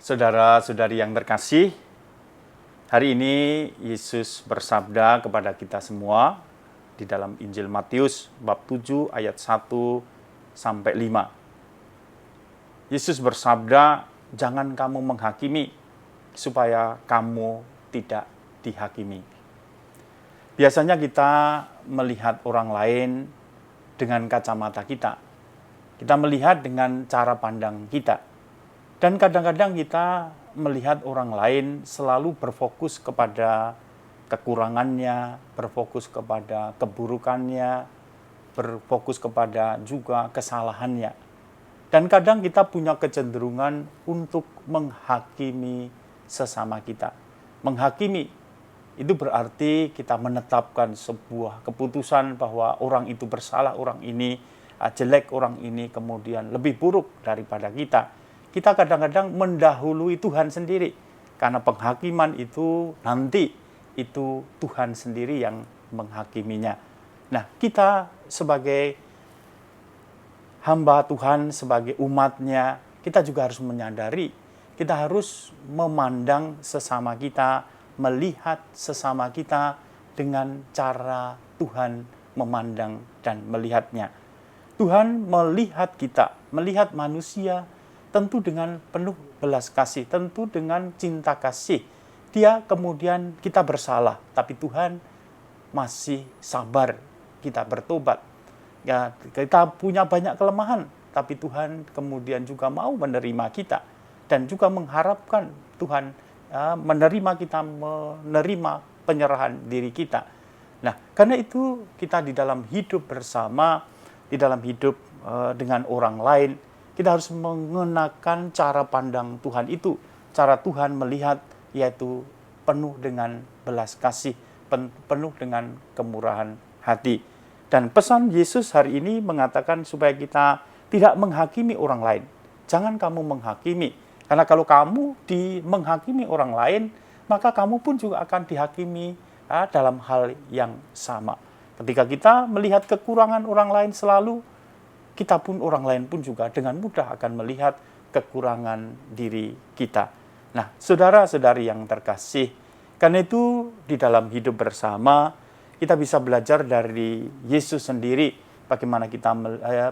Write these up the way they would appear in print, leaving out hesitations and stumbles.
Saudara-saudari yang terkasih, hari ini Yesus bersabda kepada kita semua di dalam Injil Matius bab 7 ayat 1 sampai 5. Yesus bersabda, "Jangan kamu menghakimi supaya kamu tidak dihakimi." Biasanya kita melihat orang lain dengan kacamata kita. Kita melihat dengan cara pandang kita. Dan kadang-kadang kita melihat orang lain selalu berfokus kepada kekurangannya, berfokus kepada keburukannya, berfokus kepada juga kesalahannya. Dan kadang kita punya kecenderungan untuk menghakimi sesama kita. Menghakimi itu berarti kita menetapkan sebuah keputusan bahwa orang itu bersalah, orang ini jelek, orang ini kemudian lebih buruk daripada kita. Kita kadang-kadang mendahului Tuhan sendiri. Karena penghakiman itu nanti itu Tuhan sendiri yang menghakiminya. Nah, kita sebagai hamba Tuhan, sebagai umatnya, kita juga harus menyadari, kita harus memandang sesama kita, melihat sesama kita dengan cara Tuhan memandang dan melihatnya. Tuhan melihat kita, melihat manusia, tentu dengan penuh belas kasih, tentu dengan cinta kasih. Dia kemudian kita bersalah, tapi Tuhan masih sabar kita bertobat. Ya, kita punya banyak kelemahan, tapi Tuhan kemudian juga mau menerima kita dan juga mengharapkan Tuhan menerima kita, menerima penyerahan diri kita. Nah, karena itu kita di dalam hidup bersama, di dalam hidup dengan orang lain, kita harus mengenakan cara pandang Tuhan itu. Cara Tuhan melihat yaitu penuh dengan belas kasih, penuh dengan kemurahan hati. Dan pesan Yesus hari ini mengatakan supaya kita tidak menghakimi orang lain. Jangan kamu menghakimi. Karena kalau kamu menghakimi orang lain, maka kamu pun juga akan dihakimi dalam hal yang sama. Ketika kita melihat kekurangan orang lain selalu, kita pun, orang lain pun juga dengan mudah akan melihat kekurangan diri kita. Nah, saudara-saudari yang terkasih, karena itu di dalam hidup bersama, kita bisa belajar dari Yesus sendiri, bagaimana kita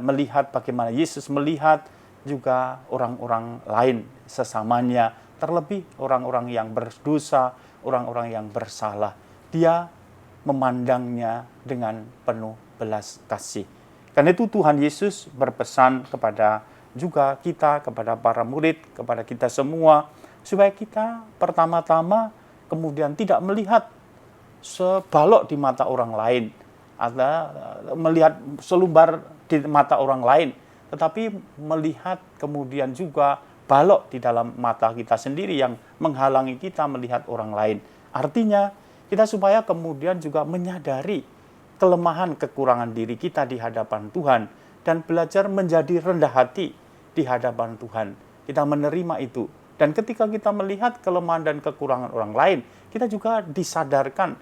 melihat, bagaimana Yesus melihat juga orang-orang lain sesamanya, terlebih orang-orang yang berdosa, orang-orang yang bersalah. Dia memandangnya dengan penuh belas kasih. Karena itu Tuhan Yesus berpesan kepada juga kita, kepada para murid, kepada kita semua, supaya kita pertama-tama kemudian tidak melihat sebalok di mata orang lain, atau melihat selumbar di mata orang lain, tetapi melihat kemudian juga balok di dalam mata kita sendiri yang menghalangi kita melihat orang lain. Artinya, kita supaya kemudian juga menyadari kelemahan kekurangan diri kita di hadapan Tuhan dan belajar menjadi rendah hati di hadapan Tuhan. Kita menerima itu. Dan ketika kita melihat kelemahan dan kekurangan orang lain, kita juga disadarkan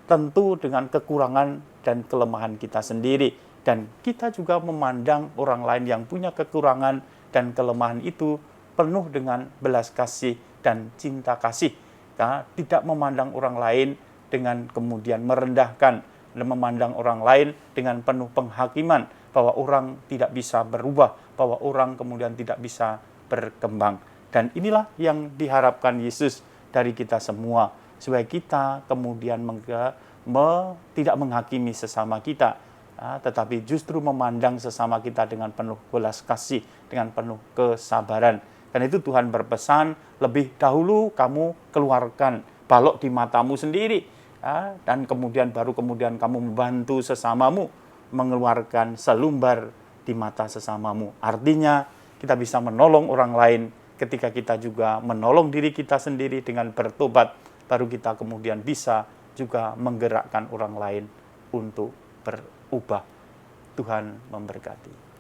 tentu dengan kekurangan dan kelemahan kita sendiri. Dan kita juga memandang orang lain yang punya kekurangan dan kelemahan itu penuh dengan belas kasih dan cinta kasih. Nah, tidak memandang orang lain dengan kemudian merendahkan, dan memandang orang lain dengan penuh penghakiman, bahwa orang tidak bisa berubah, bahwa orang kemudian tidak bisa berkembang. Dan inilah yang diharapkan Yesus dari kita semua, supaya kita kemudian tidak menghakimi sesama kita, tetapi justru memandang sesama kita dengan penuh belas kasih, dengan penuh kesabaran. Karena itu Tuhan berpesan, lebih dahulu kamu keluarkan balok di matamu sendiri, dan kemudian kamu membantu sesamamu mengeluarkan selumbar di mata sesamamu. Artinya kita bisa menolong orang lain ketika kita juga menolong diri kita sendiri dengan bertobat, baru kita kemudian bisa juga menggerakkan orang lain untuk berubah. Tuhan memberkati.